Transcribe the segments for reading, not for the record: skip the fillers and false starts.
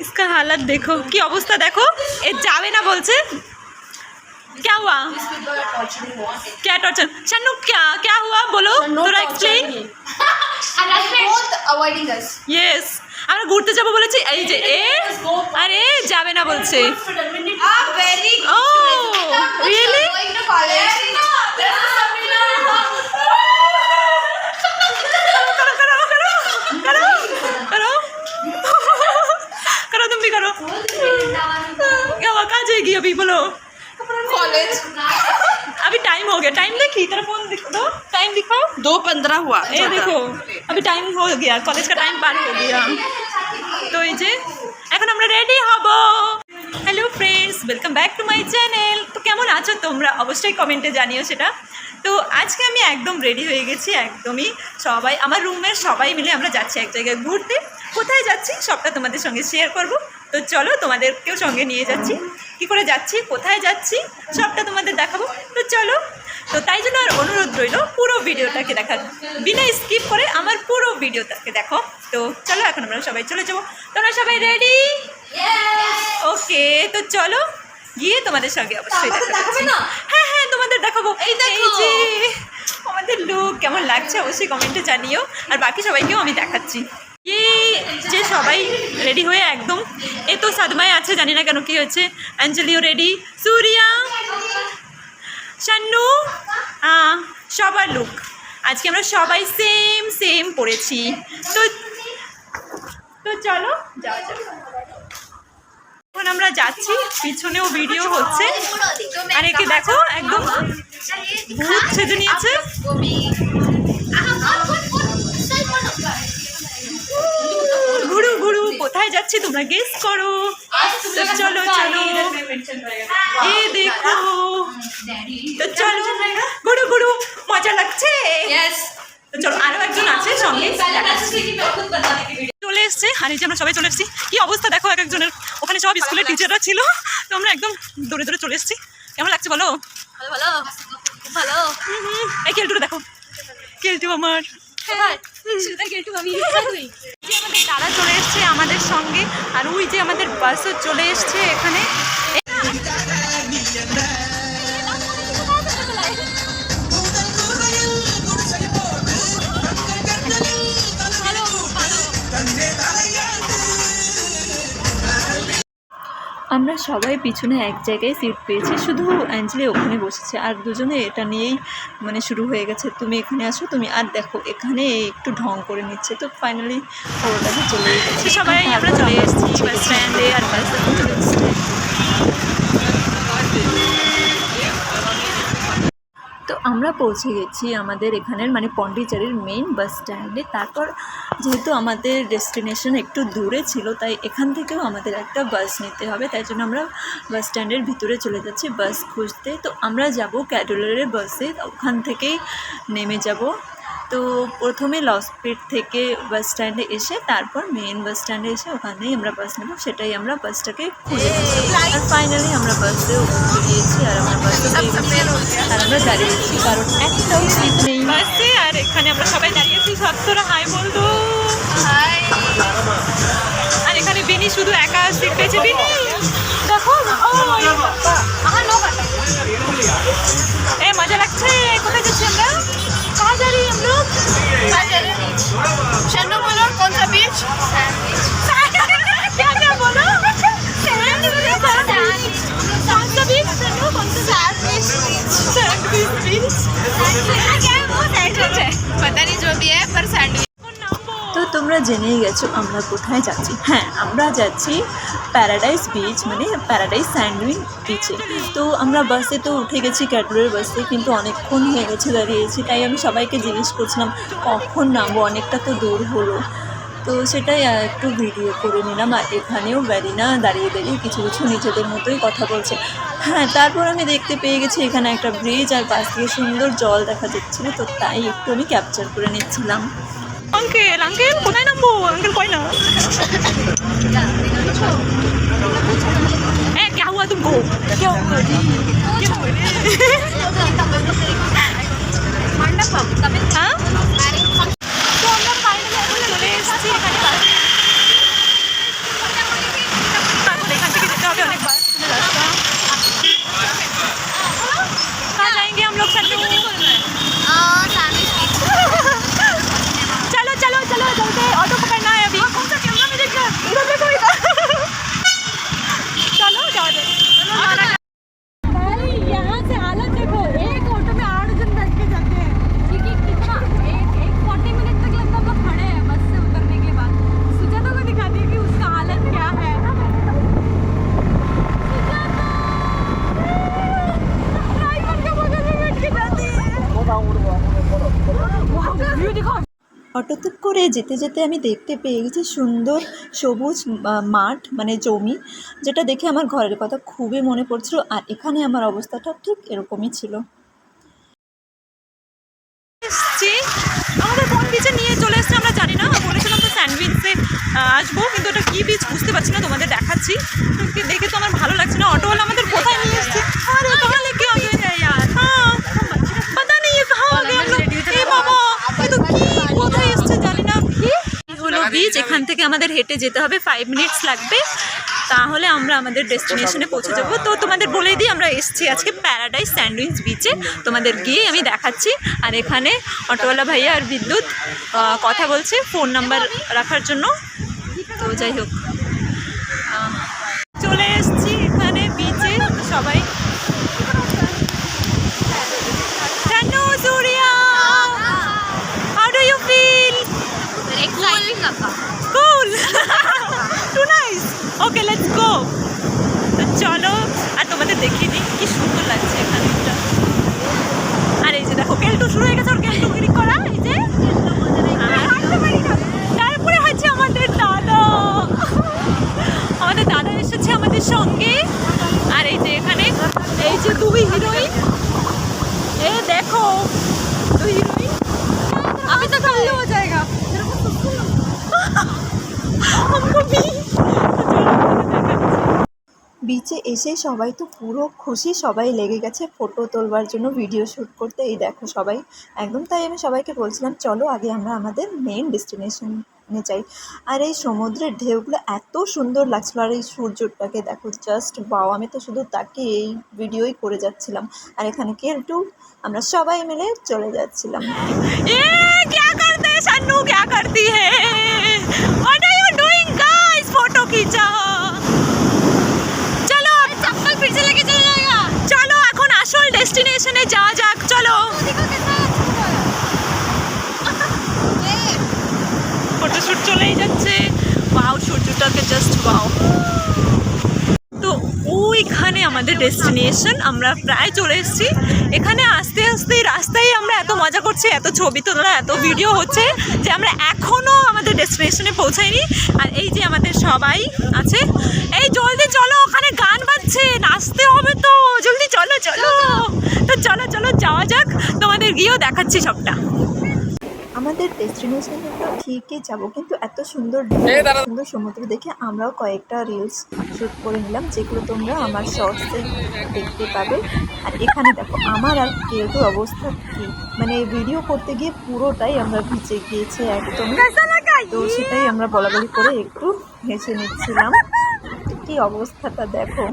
इसका हालत देखो की अवस्था देखो ये जावे ना बोलছে क्या हुआ क्या टॉर्चर शन्नू क्या क्या हुआ बोलो थोड़ा एक्सप्लेन यस আমরা ঘুরতে যাব বলেছি এই যে এ আরে যাবে না বলছে ও রিয়েলি करो तुम भी करो क्या हुआ कहाँ जाएगी अभी बोलो कॉलेज अभी टाइम हो गया टाइम देखी तेरा फोन दो टाइम दिखाओ 2:15 हुआ ये देखो अभी टाइम हो गया कॉलेज का टाइम पार हो गया तो ये जे এখন আমরা রেডি হব hello friends welcome back to my channel তো কেমন আছো তোমরা অবশ্যই কমেন্টে জানিও সেটা তো আজকে আমি একদম রেডি হয়ে গেছি একদমই সবাই আমার রুমের সবাই মিলে আমরা যাচ্ছি এক জায়গায় ঘুরতে কোথায় যাচ্ছি সবটা তোমাদের সঙ্গে শেয়ার করব তো চলো তোমাদেরকেও সঙ্গে নিয়ে যাচ্ছি কী করে যাচ্ছি কোথায় যাচ্ছি সবটা তোমাদের দেখাবো তো চলো তো তাই জন্য আর অনুরোধ রইল পুরো ভিডিওটাকে দেখার বিনা স্কিপ করে আমার পুরো ভিডিওটাকে দেখো তো চলো এখন আমরা সবাই চলে যাবো তোমরা সবাই রেডি ওকে তো চলো গিয়ে তোমাদের সঙ্গে অবশ্যই দেখাচ্ছি হ্যাঁ হ্যাঁ তোমাদের দেখাবো এই যে আমাদের লুক কেমন লাগছে অবশ্যই কমেন্টে জানিও আর বাকি সবাইকেও আমি দেখাচ্ছি যে সবাই রেডি হয়ে একদম এ তো সাদমায় আছে জানি না কেন কি হচ্ছে অঞ্জলিও রেডি সূর্যা শান্নু সবার লুক আজকে আমরা সবাই সেম সেম পড়েছি তো তো চলো যাওয়া যাক এখন আমরা যাচ্ছি পিছনেও ভিডিও হচ্ছে আর একে দেখো একদম ভূত সেজে নিয়েছে ঘুরু ঘুরু কোথায় যাচ্ছি তোমরা গেস করো তো চলো চলো এ দেখো তো চলো ঘুরু ঘুরু মজা লাগছে তো চলো আরো একজন আছে সঙ্গে চলে এসছে আর এই যে আমরা সবাই চলে এসেছি কি অবস্থা দেখো এক একজনের ওখানে সব স্কুলের টিচাররা ছিল তো আমরা একদম দৌড়ে দৌড়ে চলে এসেছি কেমন লাগছে বলো ভালো ভালো এই কেলটুটা দেখো কেলটু আমার তারা চলে এসছে আমাদের সঙ্গে আর ওই যে আমাদের বাসও চলে এসছে এখানে আমরা সবাই পিছনে এক জায়গায় সিট পেয়েছি শুধু অ্যাঞ্জেলি ওখানে বসেছে আর দুজনে এটা নিয়েই মানে শুরু হয়ে গেছে তুমি এখানে আসো তুমি আর দেখো এখানে একটু ঢং করে নিচ্ছে তো ফাইনালি ওটাকে চলে এসেছি সবাই আমরা চলে এসেছি বাস স্ট্যান্ডে আর বাসে চলে এসেছি তো আমরা পৌঁছে গেছি আমাদের এখানের মানে পন্ডিচেরির মেইন বাস স্ট্যান্ডে তারপর যেহেতু আমাদের ডেস্টিনেশন একটু দূরে ছিল তাই এখান থেকেও আমাদের একটা বাস নিতে হবে তাই জন্য আমরা বাস স্ট্যান্ডের ভিতরে চলে যাচ্ছি বাস খুঁজতে তো আমরা যাব ক্যাডুলারের বাসে ওখান থেকেই নেমে যাব তো প্রথমে লসপেট থেকে বাস স্ট্যান্ডে এসে তারপর মেইন বাস স্ট্যান্ডে এসে ওখানেই আমরা বাস নেব সেটাই আমরা বাসটাকে খুঁজে আর ফাইনালি আমরা বাসে গিয়েছি আর আমরা বাসে আর আমরা দাঁড়িয়েছি কারণ একটাও সিট নেই বাসে আর এখানে আমরা সবাই দাঁড়িয়েছি সত্তরা হাই বলতো আর এখানে বিনি শুধু একা সিট পেয়েছে বিনি দেখো এ মজা লাগছে কোথায় যাচ্ছি আমরা कहाँ जा रही है हम लोग शन्नू बोलो कौन सा बीच क्या क्या बोलो कौन सा बीच शन्नू कौन सा सैंडविच बीच क्या है वो सैंडविच है पता नहीं जो भी है पर सैंडविच তো তোমরা জেনেই গেছো আমরা কোথায় যাচ্ছি হ্যাঁ আমরা যাচ্ছি প্যারাডাইস বিচ মানে প্যারাডাইস স্যান্ডউইচ বিচে তো আমরা বাসে তো উঠে গেছি ক্যাডুলারের বাসে কিন্তু অনেকক্ষণ হয়ে গেছে দাঁড়িয়েছি তাই আমি সবাইকে জিজ্ঞেস করছিলাম কখন নামবো অনেকটা তো দূর হলো তো সেটাই একটু ভিডিও করে নিলাম আর এখানেও ব্যারিনা দাঁড়িয়ে দাঁড়িয়ে কিছু কিছু নিজেদের মতোই কথা বলছে হ্যাঁ তারপর আমি দেখতে পেয়ে গেছি এখানে একটা ব্রিজ আর পাশ থেকে সুন্দর জল দেখা যাচ্ছিলো তো তাই একটু আমি ক্যাপচার করে নিচ্ছিলাম अंकल अंकल কোথায় নামবো अंकल কই না ए क्या हुआ तुमको क्या हुआ मंडपम तभी हां तो আমরা ফাইনালি চলে এসেছি এখানে তারপরে যেতে যেতে আমি দেখতে পেয়ে গেছি সুন্দর সবুজ মাঠ, মানে জমি, যেটা দেখে আমার ঘরের কথা খুবই মনে পড়ছিল। আর এখানে আমার অবস্থাটা ঠিক এরকমই ছিল। এসছি আমাদের কোন বিচে নিয়ে চলে এসছে আমরা জানি না, বলেছিলাম তো স্যান্ডউইচে আসবো, কিন্তু ওটা কী বিচ বুঝতে পারছি না, তোমাদের দেখাচ্ছি। দেখে তো আমার ভালো লাগছে না, অটোওয়ালা আমাদের কোথায় নিয়ে এসছে। আরে कहाँ लेके आ गए हैं यार, हाँ पता नहीं ये कहाँ आ गए हम लोग। ए बाबा ये तो কি কোথায় এসছে জানি না। কি হলো বিচ, এখান থেকে আমাদের হেঁটে যেতে হবে, 5 মিনিটস লাগবে, তাহলে আমরা আমাদের ডেস্টিনেশনে পৌঁছে যাবো। তো তোমাদের বলেই দিই আমরা এসছি আজকে প্যারাডাইস স্যান্ডউইচ বিচে, তোমাদের গিয়ে আমি দেখাচ্ছি। আর এখানে অটোওয়ালা ভাইয়া আর বিদ্যুৎ কথা বলছে ফোন নাম্বার রাখার জন্য। তো যাই হোক, চলে এসছি এখানে বিচে সবাই। Tanu, Surya, how do you feel? Very exciting, Akka. Cool. Too nice. Okay, let's go. তো চলো, আর তোমাদের দেখিয়ে দিই কি সুন্দর লাগছে এখানটা। আর এই যে দেখো কেলটু শুরু হয়ে গেছে, ওর কেলটু গিরি করা, এই যে। তারপরে হচ্ছে আমাদের দাদা এসেছে আমাদের সঙ্গে। আর এই যে এখানে এই যে 2 হিরোইন, এ দেখো 2 হিরোইন। अभी तो कल्लू हो जाएगा। हमको भी বিচে এসে সবাই তো পুরো খুশি, সবাই লেগে গেছে ফটো তোলবার জন্য, ভিডিও শ্যুট করতে। এই দেখো সবাই একদম, তাই আমি সবাইকে বলছিলাম চলো আগে আমরা আমাদের মেন ডেস্টিনেশনে যাই। আর এই সমুদ্রের ঢেউগুলো এত সুন্দর লাগছিলো, আর এই সূর্যটাকে দেখো জাস্ট বাও, আমি তো শুধু তাকে এই ভিডিওই করে যাচ্ছিলাম। আর এখানে কেলটু, আমরা সবাই মিলে চলে যাচ্ছিলাম। ये क्या करते हैं सन्नू, क्या करती है, what are you doing guys, photo खींचा। चलो चप्पल फिर से लेके चला जाएगा। চলো এখন আসল ডেস্টিনেশনে যাওয়া যাক, চলো। देखो कैसा ফটোশুট চলেই যাচ্ছে, ওয়াও সূর্যটাকে জাস্ট ওয়াও। তো ওইখানে আমাদের ডেস্টিনেশন, আমরা প্রায় চলে এসেছি। এখানে আস্তে আস্তে রাস্তায় আমরা এত মজা করছি, এত ছবি তোলা, এত ভিডিও হচ্ছে যে আমরা এখনও আমাদের ডেস্টিনেশনে পৌঁছাইনি। আর এই যে আমাদের সবাই আছে, এই জলদি চলো, ওখানে গান বাজছে, নাচতে হবে তো, জলদি চলো চলো। তো চলো চলো যাওয়া যাক, তোমাদের গিয়েও দেখাচ্ছি সবটা। আমাদের ডেস্টিনেশনে তো ঠিকই যাব, কিন্তু এত সুন্দর সুন্দর সমুদ্র দেখে আমরাও কয়েকটা রিলস শ্যুট করে নিলাম, যেগুলো তোমরা আমার শর্টসে দেখতে পাবে। আর এখানে দেখো আমার আর কেলটুর অবস্থা কী, মানে ভিডিও করতে গিয়ে পুরোটাই আমরা ভিজে গিয়েছি একদম। তো সেটাই আমরা বলাবলি করে একটু হেসে নিচ্ছিলাম, কী অবস্থাটা দেখো।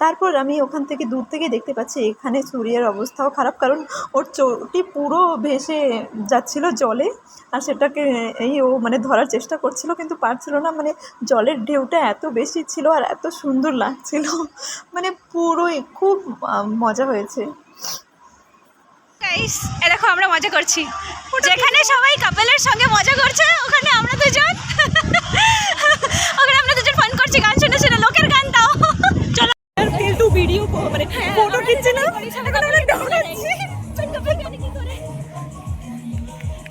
তারপর আমি ওখান থেকে দূর থেকে দেখতে পাচ্ছি এখানে সূর্যের অবস্থাও খারাপ, কারণ ওর চোখটি পুরো ভেসে যাচ্ছিল জলে। আর সেটাকে ও মানে ধরার চেষ্টা করছিল, কিন্তু পারছিল না, মানে জলের ঢেউটা এত বেশি ছিল আর এত সুন্দর লাগছিল, মানে পুরোই খুব মজা হয়েছে। गाइस এ দেখো আমরা মজা করছি, যেখানে সবাই কাপলের সঙ্গে মজা করছে ওখানে আমরা দুজন ফান করছি, গান শুনে শুনে লোকের গান দাও। চলো কেলটু ভিডিও মানে ফটো খিঁচছে না, এখন আমরা দৌড়াচ্ছি।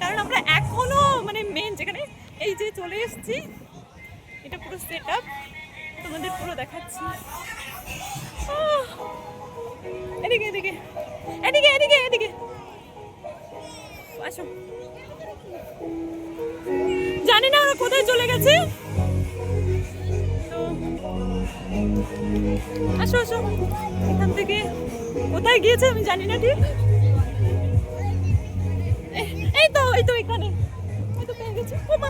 কারণ আমরা এখনো মানে মেন যেখানে এই যে চলে এসেছি, এটা পুরো সেট আপ, তোমাদের পুরো দেখাচ্ছি। এদিকে এদিকে এদিকে এদিকে এদিকে আসো, জানি না ওরা কোথায় চলে গেছে। তো আসো আসো, এখান থেকে কোথায় গিয়েছে আমি জানি না ঠিক। এই তো এখানে, ওই তো পেয়ে গেছে। ও মা,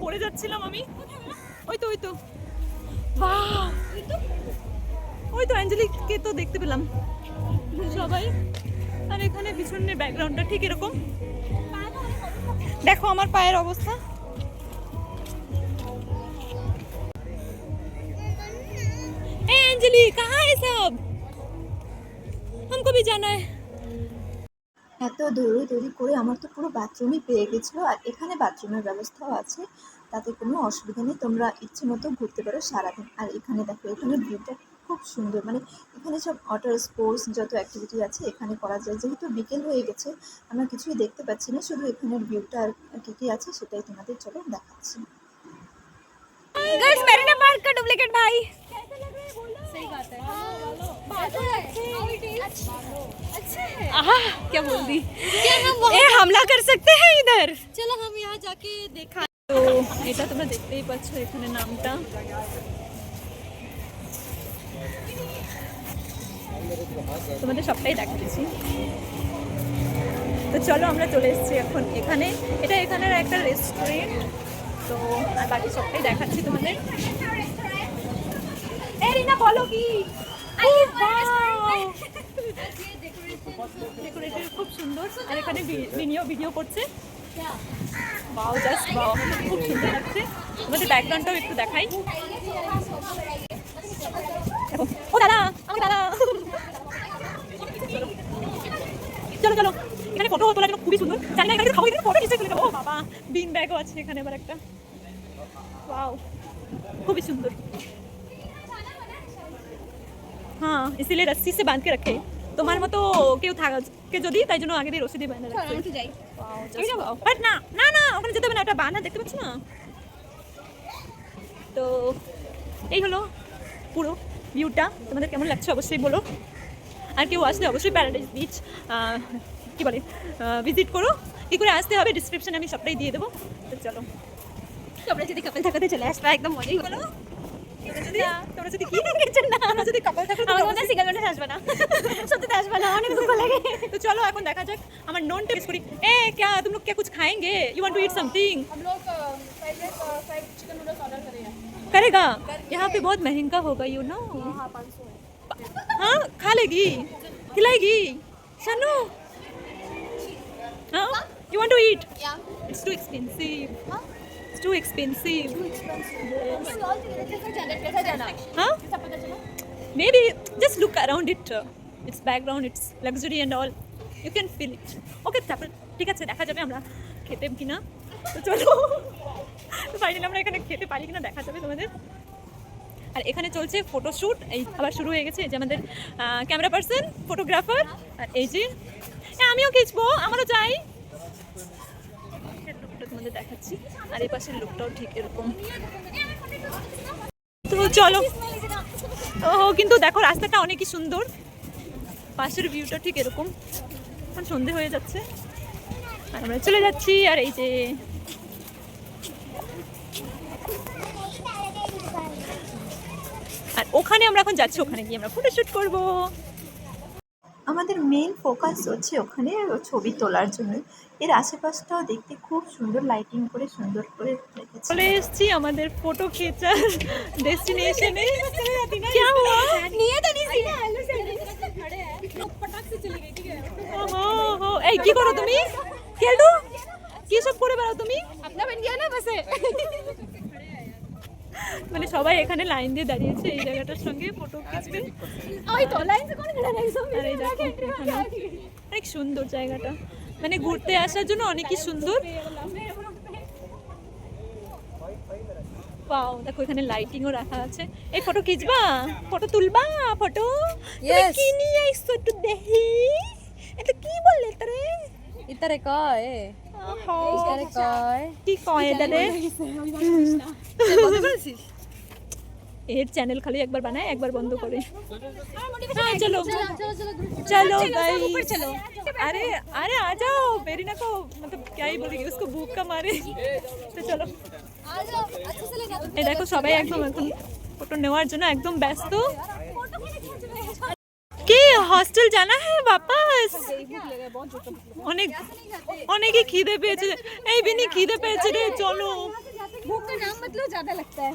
পড়ে যাচ্ছিলাম আমি। ওই তো বাহ, ওই তো অ্যাঞ্জেলিককে তো দেখতে পেলাম সবাই। আর এখানে পিছনের ব্যাকগ্রাউন্ডটা ঠিক এরকম, দেখো আমার পায়ের অবস্থা। ए अंजलि कहाँ है सब, हमको भी जाना है। এত দৌড়ি করে আমার তো পুরো বাথরুমই পেয়ে গেছিলো। আর এখানে বাথরুমের ব্যবস্থাও আছে, তাতে কোনো অসুবিধা নেই, তোমরা ইচ্ছে মতো ঘুরতে পারো সারাদিন। আর এখানে দেখো, এখানে ভিউটা খুব খুব সুন্দর, মানে এখানে সব ওয়াটার স্পোর্টস যত অ্যাক্টিভিটি আছে এখানে করা যায়। যেহেতু বিকেল হয়ে গেছে আমরা কিছুই দেখতে পাচ্ছি না, শুধু এখানের ভিউটা আর কী কী আছে সেটাই তোমাদের চলো দেখাচ্ছি। गाइस मेरीना पार्क का डुप्लीकेट भाई सही बात है। आहा क्या बोल दी, ये हमला कर सकते हैं इधर। চলো हम यहाँ जाके देखा। তো এটা তোমরা দেখতেই পাচ্ছ এখানে নামটা। তোমাদের সবটাই দেখাচ্ছি। তো চলো আমরা চলে এসেছি এখন এখানে, এটা এখানের একটা রেস্টুরেন্ট। তো আর বাকি সবটাই দেখাচ্ছি তোমাদের। এই রিনা বলো কি, ডেকোরেটেড খুব সুন্দর। আর এখানে ভিডিও করছে, বাও জাস্ট বাও, খুব সুন্দর লাগছে। তোমাদের ব্যাকগ্রাউন্ডটাও একটু দেখাই। দেখো ও দাদা, আমার দাদা। চলো চলো, এখানে ফটো তোলার জন্য খুবই সুন্দর। জানি না এখানে খাবো, এখানে ফটো নিশ্চয়ই তুলে দেবো। ও বাবা, বিন ব্যাগও আছে এখানে আবার একটা। ওয়াও, খুবই সুন্দর। হ্যাঁ, इसीलिए रस्सी से बांध के रखे। তোমার মতো কেউ থাকে যদি, তাই জন্য আগে দিয়ে রশি দিয়ে বাঁধা রাখছে। আমি তো যাই। বাট না না না, ওখানে যেতে হবে না, ওটা বানা দেখতে পাচ্ছ না। তো এই হলো পুরো ভিউটা। তোমাদের কেমন লাগছে অবশ্যই বলো। আর কেউ আসলে অবশ্যই প্যারাডাইস বিচ কি বলে ভিজিট করো। কী করে আসতে হবে ডিসক্রিপশনে আমি সবটাই দিয়ে দেবো। তো চলো, তোমরা যদি কাপল থাকাতে চলে আসবে, একদম মজাই হলো। তোমরা যদি কি দেখেছেন না, আমরা যদি কাপল থাকো আমার মনে হয় সিঙ্গেল ম্যানে আসবে না, সত্যি আসবে না, অনেক দুঃখ লাগে। तो चलो এখন দেখা যাক। আমার নন টেস্ট করি। ए क्या तुम लोग क्या कुछ खाएंगे? You want to eat something? हम लोग फ्राइड चिकन नूडल्स ऑर्डर करेंगे। करेगा? यहाँ पे बहुत महंगा होगा यू नो। हाँ 500 है। हाँ खा लेगी, खिलाएगी शानू? हाँ you want to eat? Yeah. It's too expensive. It's too expensive. कैसा जाना? हाँ कैसा पता चला? maybe just look around it. Its background, its luxury and all, you can feel it. Okay তারপর ঠিক আছে, দেখা যাবে আমরা খেতে কিনা। তো চলো, তো ফাইনালি আমরা এখানে খেতে পারি কিনা দেখা যাবে তোমাদের। আর এখানে চলছে ফটোশ্যুট, এই আবার শুরু হয়ে গেছে। এই যে আমাদের ক্যামেরা পার্সন, ফটোগ্রাফার। আর এই যে আমিও খিঁচবো, আমারও চাই। লুকটা তোমাদের দেখাচ্ছি। আর এই পাশের লুকটাও ঠিক এরকম। তো চলো। ও কিন্তু দেখো রাস্তাটা অনেকই সুন্দর, পাশের ভিউটা ঠিক এরকম। এখন সন্ধে হয়ে যাচ্ছে আর আমরা চলে যাচ্ছি। আর এই যে আর ওখানে আমরা এখন যাচ্ছি, ওখানে গিয়ে আমরা ফটোশুট করব। আমাদের মেন ফোকাস হচ্ছে ওখানে ছবি তোলার জন্য। এর আশেপাশটাও দেখতে খুব সুন্দর, লাইটিং করে সুন্দর করে রেখেছে। চলে এসেছি আমাদের ফটো খেচার ডেস্টিনেশনে। क्या हुआ? নিয়ে তো নিছি না, खड़े हैं लोग पटाख से चली गई, ठीक है? ওহো, এই কি করো তুমি? কেলটু কি সব করে বেড়াও তুমি? अपना बन गया ना बसे। মানে সবাই এখানে লাইন দিয়ে দাঁড়িয়েছে এই জায়গাটার সঙ্গে ফটো খিচবে। ওই তো লাইন से कौन खड़ा है सब? আর এই দেখো এখানে অনেক সুন্দর জায়গাটা, মানে ঘুরতে আসার জন্য অনেকই সুন্দর। ওয়াও, দেখো এখানে লাইটিংও রাখা আছে। এই ফটো খিচবা, ফটো তুলবা, ফটো কি নিয়ে আইছো একটু দেখি। এটা কি বললে তারে? इतरे काय इतरे काय কি কয় এটা রে? এর চ্যানেল খালি একবার বানায় একবার বন্ধ করে। হ্যাঁ চলো चलो गाइस, चलो। अरे अरे आ जाओ। बेरीना को मतलब क्या ही बोलेगी, उसको भूख का मारे। तो चलो, आ जाओ, अच्छे से ले जाओ। এই দেখো সবাই একদম এখন ফটো নেওয়ার জন্য একদম ব্যস্ত। কি হস্টেল জানা है वापस? অনেক অনেকই খিদে পেয়েছে। এই বিনি খিদে পেয়েছে রে, চলো। भूख का नाम मतलब ज्यादा लगता है।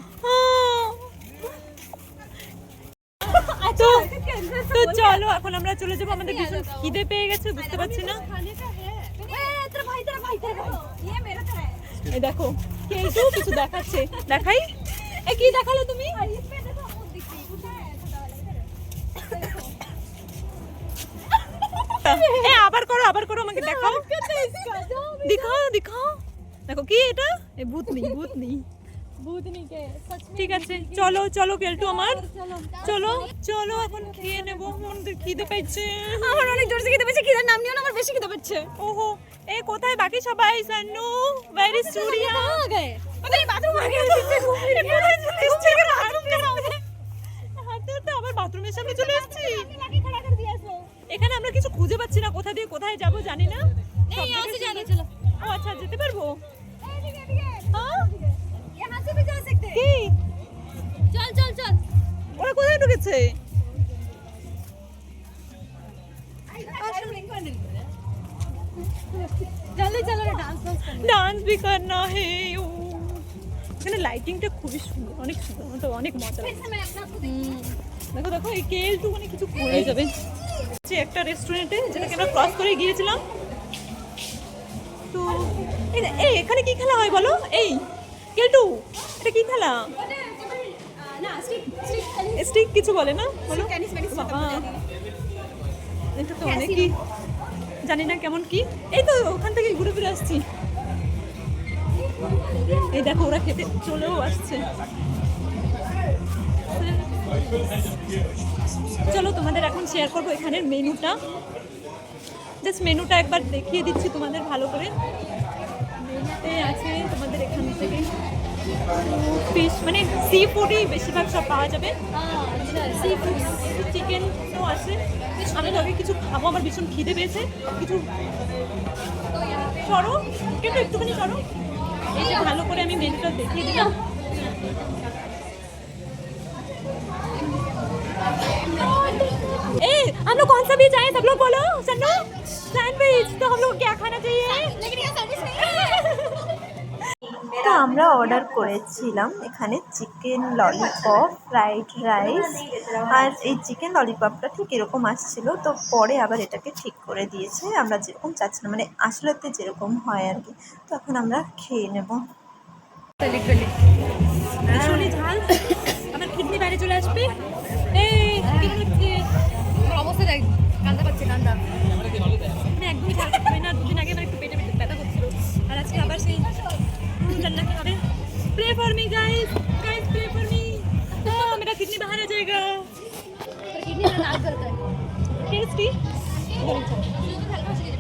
তো তো চলো এখন আমরা চলে যাবো। আমাদের ভীষণ খিদে পেয়ে গেছে, বুঝতে পারছি না। तेरा भाई ये मेरा तरह है। এই দেখো কেলটু কিছু দেখাচ্ছে, দেখাই। এ কি দেখালো তুমি? इसमें देखो वो दिख रही है। এ আবার করো আমাকে দেখাও। দেখাও দেখাও, দেখো কি এটা? এ ভূতনি ভূতনি भूतनी के सच में ঠিক আছে চলো চলো কেলটু আমার चलो চলো চলো এখন খেয়ে নেবো মনদের খিদে পেয়েছে আমার অনেক জোর থেকে খিদে পেয়েছে, খিদার নাম নিও না, আমার বেশি খিদে পাচ্ছে। ওহো এ কোথায় বাকি সবাই সান্নু ভেরি সুরিয়া कहाँ गए? पता नहीं बाथरूम आ गए। হাঁটতে হাঁটতে আবার বাথরুমের সামনে চলে এসেছি लाके खड़ा कर दिया इसको। এখানে আমরা কিছু খুঁজে পাচ্ছি না কোথা দিয়ে কোথায় যাব জানি না नहीं यहाँ से जाना, चलो। ও আচ্ছা যেতে পারবো ठीक है, ठीक है। হ্যাঁ यहाँ से भी जा सकते हैं। কি चल चल चल। ওরা কোথায় ঢুকেছে जल्दी चलो ना, डांस वांस करना। ডান্স भी करना है ও এখানে লাইটিংটা খুবই সুন্দর অনেক সুন্দর আমার তো অনেক মজা फिर লাগে से मैं अपना खुद ही- দেখো দেখো এই কেলটু মানে কিছু করে যাবে যে একটা রেস্টুরেন্টে যেটাকে আমরা ক্রস করে গিয়েছিলাম তো এই এখানে কি খেলা হয় বলো এই কেলটু এটা কি খেলা ना स्टिक स्टिक স্টিক কিছু বলে না বলো टेनिस वेनिस বাবা এটা তো অনেকই জানি না কেমন কি এই তো ওখান থেকে ঘুরে ফিরে আসছি এই দেখো ওরা খেতে চলেও আসছে চলো তোমাদের এখন শেয়ার করবো এখানের মেনুটা জাস্ট মেনুটা একবার দেখিয়ে দিচ্ছি তোমাদের ভালো করে মেনুতে আছে তোমাদের এখান থেকে ফিশ মানে সি ফুডই বেশিরভাগ সব পাওয়া যাবে সি ফুড চিকেনও আছে আমি তো আগে কিছু খাবো আমার ভীষণ খিদে পেয়েছে কিছু সরো কিন্তু একটুখানি সরো এই যে ভালো করে আমি মেনুটা দেখিয়ে দিলাম ए हम लोग कौन सा भी जाएं सब लोग बोलो सन्नू सैंडविच तो हम लोग को क्या खाना चाहिए लेकिन यहाँ सर्विस नहीं है। তো আমরা অর্ডার করেছিলাম এখানে চিকেন ললিপপ ফ্রাইড রাইস আর এই চিকেন ললিপপটা ঠিক এরকম আসছিল তো পরে আবার এটাকে ঠিক করে দিয়েছে আমরা যেরকম চাচ্ছিলাম মানে আসলেতে যেরকম হয় আর কি তো এখন আমরা খেয়ে নেব ভীষণই ঝাল আমার কিডনি বাইরে চলে আসবে এই কি হচ্ছে অবস্থা দেখ, কান্দা পাচ্ছে কান্দা। মানে একদমই ঝাল খেতে পারি না দুদিন আগে আমার একটু পেটে পেটে ব্যথা করছিল আর আজকে আবার সেই জান্নাত কি হবে pray for me guys guys pray for me मेरा किडनी बाहर आ जाएगा किडनी में लाल करता है। टेस्टी शुरू तो हल्का हो